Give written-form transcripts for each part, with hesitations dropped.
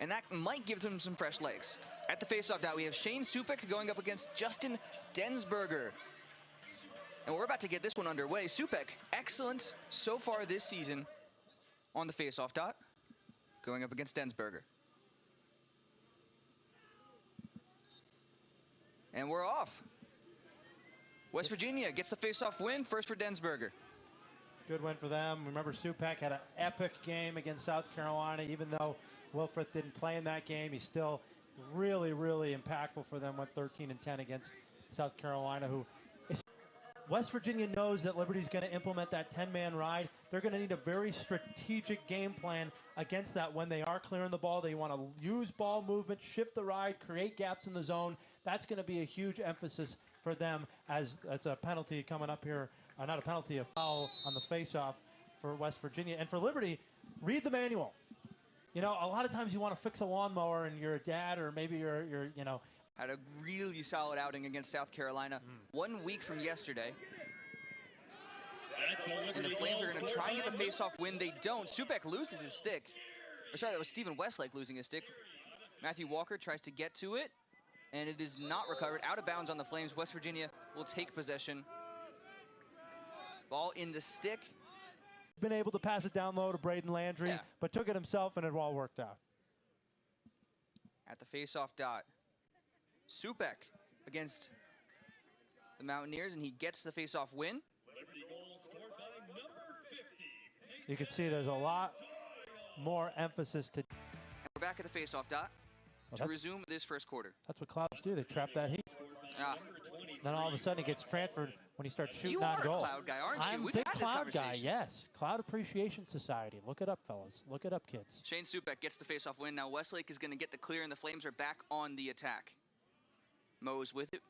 and that might give them some fresh legs. At the faceoff dot, we have Shane Supek going up against Justin Densberger. And we're about to get this one underway. Supek, excellent so far this season on the faceoff dot, going up against Densberger. And we're off. West Virginia gets the faceoff win, first for Densberger. Good win for them. Remember, Supek had an epic game against South Carolina. Even though Wilfrith didn't play in that game, he's still really, really impactful for them. Went 13-10 against South Carolina, who is West Virginia knows that Liberty's going to implement that 10-man ride. They're going to need a very strategic game plan against that when they are clearing the ball. They want to use ball movement, shift the ride, create gaps in the zone. That's going to be a huge emphasis for them, as it's a penalty coming up here. Not a penalty, a foul on the face-off for West Virginia. And for Liberty, read the manual. You know, a lot of times you want to fix a lawnmower and you're a dad, or maybe you're you know. Had a really solid outing against South Carolina 1 week from yesterday. And the Flames are going to try and get the face-off win. They don't. Supek loses his stick. Or sorry, that was Stephen Westlake losing his stick. Matthew Walker tries to get to it, and it is not recovered. Out of bounds on the Flames. West Virginia will take possession. Ball in the stick. Been able to pass it down low to Braden Landry, but took it himself, and it all worked out. At the face-off dot, Supek against the Mountaineers, and he gets the face-off win. You can see there's a lot more emphasis to. And we're back at the face-off dot to resume this first quarter. That's what Clouds do. They trap that heat. Then all of a sudden he gets transferred when he starts shooting on goal. You are a Cloud guy, aren't you? I'm a big Cloud guy, yes. Cloud Appreciation Society. Look it up, fellas. Look it up, kids. Shane Supek gets the face-off win. Now Westlake is going to get the clear, and the Flames are back on the attack. Mose with it.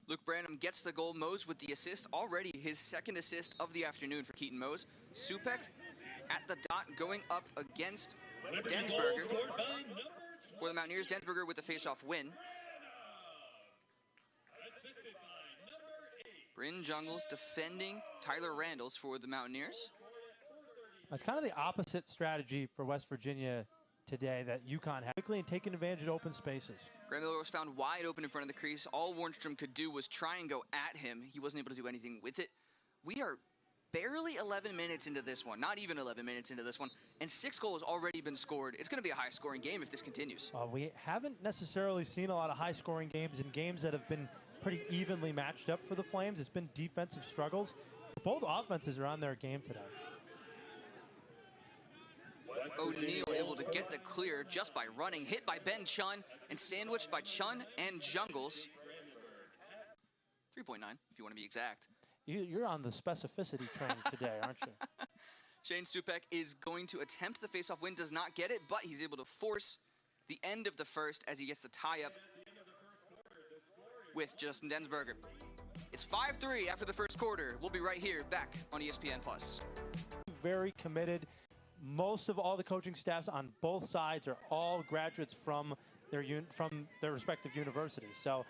Luke Branham gets the goal. Mose with the assist. Already his second assist of the afternoon for Keaton Mose. Supek at the dot going up against Densberger. For the Mountaineers, Densberger with the face-off win. Bryn Jungles defending Tyler Randalls for the Mountaineers. That's kind of the opposite strategy for West Virginia today that UConn had, quickly and taking advantage of open spaces. Graham Miller was found wide open in front of the crease. All Warnstrom could do was try and go at him. He wasn't able to do anything with it. We are barely 11 minutes into this one, not even 11 minutes into this one, and 6 goals already been scored. It's going to be a high-scoring game if this continues. We haven't necessarily seen a lot of high-scoring games in games that have been pretty evenly matched up for the Flames. It's been defensive struggles. Both offenses are on their game today. O'Neal able to get the clear just by running, hit by Ben Chun, and sandwiched by Chun and Jungles. 3.9, if you want to be exact. You're on the specificity train today, aren't you? Shane Supek is going to attempt the faceoff win, does not get it, but he's able to force the end of the first as he gets the tie-up with Justin Densberger. It's 5-3 after the first quarter. We'll be right here back on ESPN+. Very committed. Most of all the coaching staffs on both sides are all graduates from their respective universities. So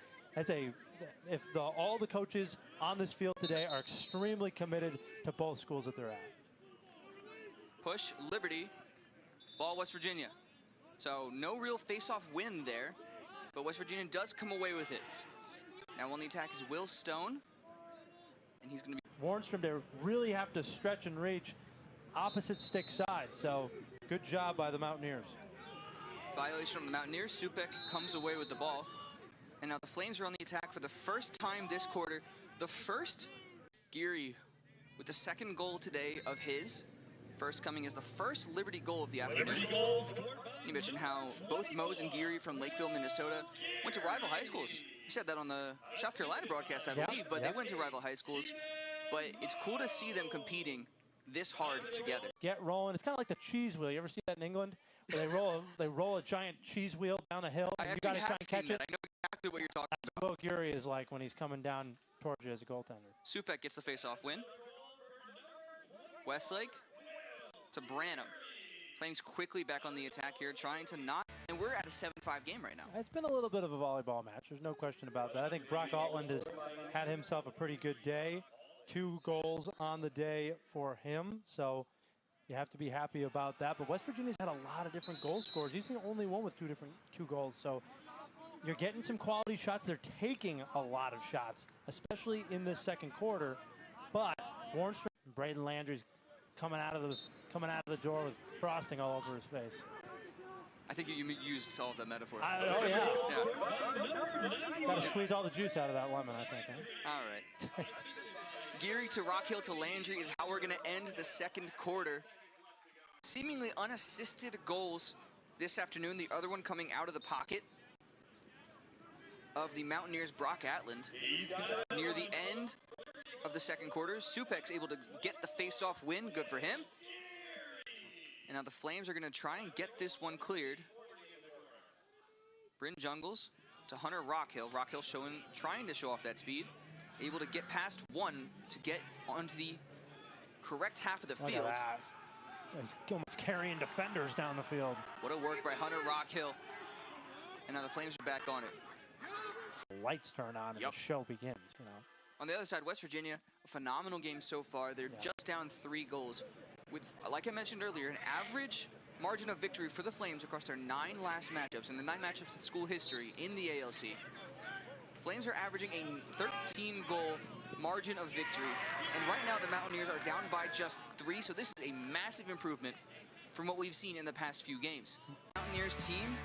all the coaches on this field today are extremely committed to both schools that they're at. Push Liberty, ball West Virginia. So no real face-off win there, but West Virginia does come away with it. Now on the attack is Will Stone, and he's going to be... Warnstrom, they really have to stretch and reach opposite stick side, so good job by the Mountaineers. Violation from the Mountaineers. Supek comes away with the ball. And now the Flames are on the attack for the first time this quarter. The first, Geary with the second goal today of his. First coming as the first Liberty goal of the afternoon. You mentioned how both Mose and Geary from Lakeville, Minnesota went to rival high schools. You said that on the South Carolina broadcast, I believe, but they went to rival high schools. But it's cool to see them competing this hard together. Get rolling. It's kind of like the cheese wheel. You ever see that in England? Where they roll a giant cheese wheel down a hill. I and you got to try and catch it. I know exactly what you're talking about. That's what Will Geary is like when he's coming down towards you as a goaltender. Supek gets the face-off win. Westlake to Branham. Flames quickly back on the attack here, trying to not. And we're at a 7-5 game right now. It's been a little bit of a volleyball match. There's no question about that. I think Brock Altland has had himself a pretty good day. 2 goals on the day for him. So, You have to be happy about that. But West Virginia's had a lot of different goal scorers. He's the only one with two goals. So you're getting some quality shots. They're taking a lot of shots, especially in this second quarter. But Bornstrom, Braden Landry's coming out of the door with frosting all over his face. I think you used all of that metaphor. Oh yeah. Got to squeeze all the juice out of that lemon, I think. Huh? All right. Geary to Rockhill to Landry is how we're going to end the second quarter. Seemingly unassisted goals this afternoon. The other one coming out of the pocket of the Mountaineers' Brock Atland. Near the end of the second quarter, Supek's able to get the face-off win. Good for him. And now the Flames are going to try and get this one cleared. Bryn Jungles to Hunter Rockhill. Rockhill trying to show off that speed. Able to get past one to get onto the correct half of the field. Look at that. He's almost carrying defenders down the field. What a work by Hunter Rockhill. And now the Flames are back on it. The lights turn on and the show begins, you know. On the other side, West Virginia, a phenomenal game so far. They're just down 3 goals. With, like I mentioned earlier, an average margin of victory for the Flames across their 9 last matchups, and the 9 matchups in school history in the ALC. Flames are averaging a 13-goal margin of victory, and right now the Mountaineers are down by just 3, so this is a massive improvement from what we've seen in the past few games. Mountaineers team,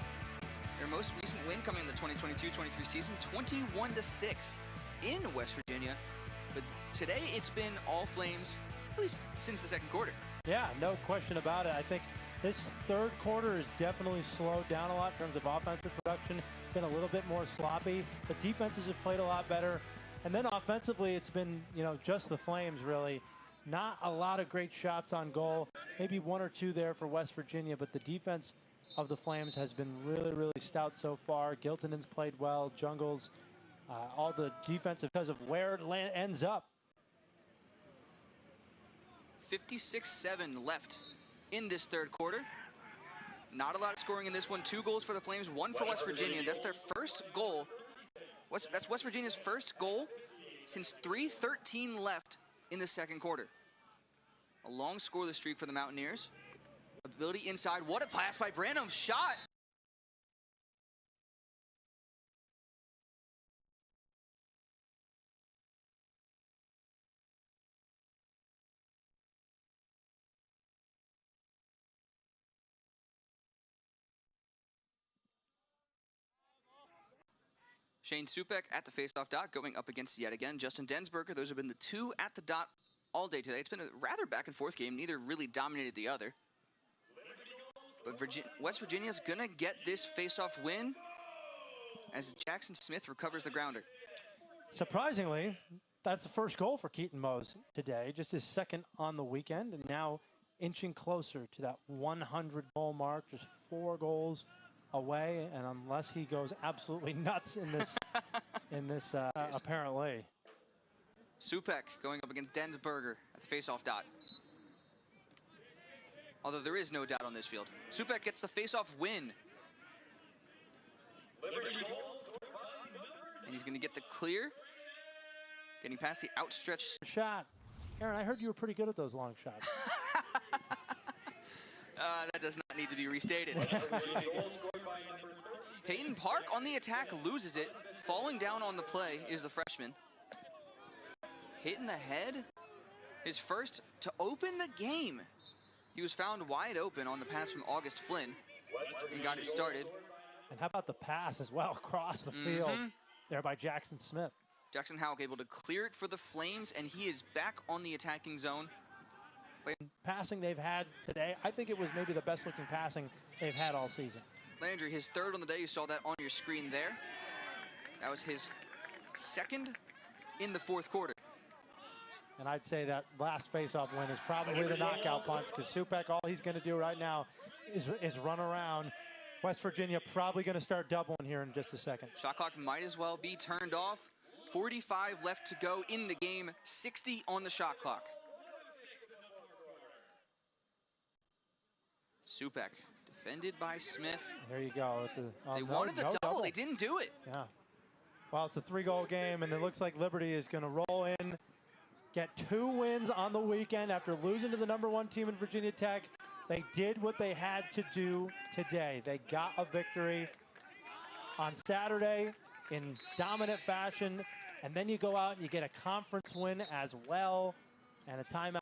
their most recent win coming in the 2022-23 season, 21-6 in West Virginia, but today it's been all Flames, at least since the second quarter. Yeah, no question about it. I think this third quarter has definitely slowed down a lot in terms of offensive production, been a little bit more sloppy. The defenses have played a lot better. And then offensively, it's been, you know, just the Flames, really. Not a lot of great shots on goal. Maybe 1 or 2 there for West Virginia, but the defense of the Flames has been really, really stout so far. Giltonen's played well, Jungles, all the defensive because of where it ends up. 56-7 left in this third quarter. Not a lot of scoring in this one. 2 goals for the Flames, 1 for West Virginia. That's their first goal. That's West Virginia's first goal since 3:13 left in the second quarter. A long scoreless streak for the Mountaineers. Ability inside. What a pass by Branham. Shot. Shane Supek at the faceoff dot going up against yet again Justin Densberger. Those have been the 2 at the dot all day today. It's been a rather back and forth game. Neither really dominated the other. But West Virginia's going to get this faceoff win as Jackson Smith recovers the grounder. Surprisingly, that's the first goal for Keaton Mose today. Just his second on the weekend, and now inching closer to that 100-goal mark. Just 4 goals away, and unless he goes absolutely nuts in this, apparently. Supek going up against Densberger at the faceoff dot. Although there is no doubt on this field. Supek gets the faceoff win. And he's going to get the clear. Getting past the outstretched shot. Aaron, I heard you were pretty good at those long shots. That does not need to be restated. Peyton Park on the attack loses it. Falling down on the play is the freshman. Hit in the head. His first to open the game. He was found wide open on the pass from August Flynn and got it started. And how about the pass as well across the field there by Jackson Smith. Jackson Houck able to clear it for the Flames, and he is back on the attacking zone. Passing they've had today, I think it was maybe the best looking passing they've had all season. Landry, his 3rd on the day. You saw that on your screen there. That was his 2nd in the 4th quarter. And I'd say that last face-off win is probably the knockout punch, because Supek, all he's going to do right now is run around. West Virginia probably going to start doubling here in just a second. Shot clock might as well be turned off. 45 left to go in the game, 60 on the shot clock. Supek defended by Smith. There you go. They wanted the double. They didn't do it. Yeah. Well, it's a 3-goal game, and it looks like Liberty is going to roll in, get 2 wins on the weekend after losing to the #1 team in Virginia Tech. They did what they had to do today. They got a victory on Saturday in dominant fashion, and then you go out and you get a conference win as well, and a timeout.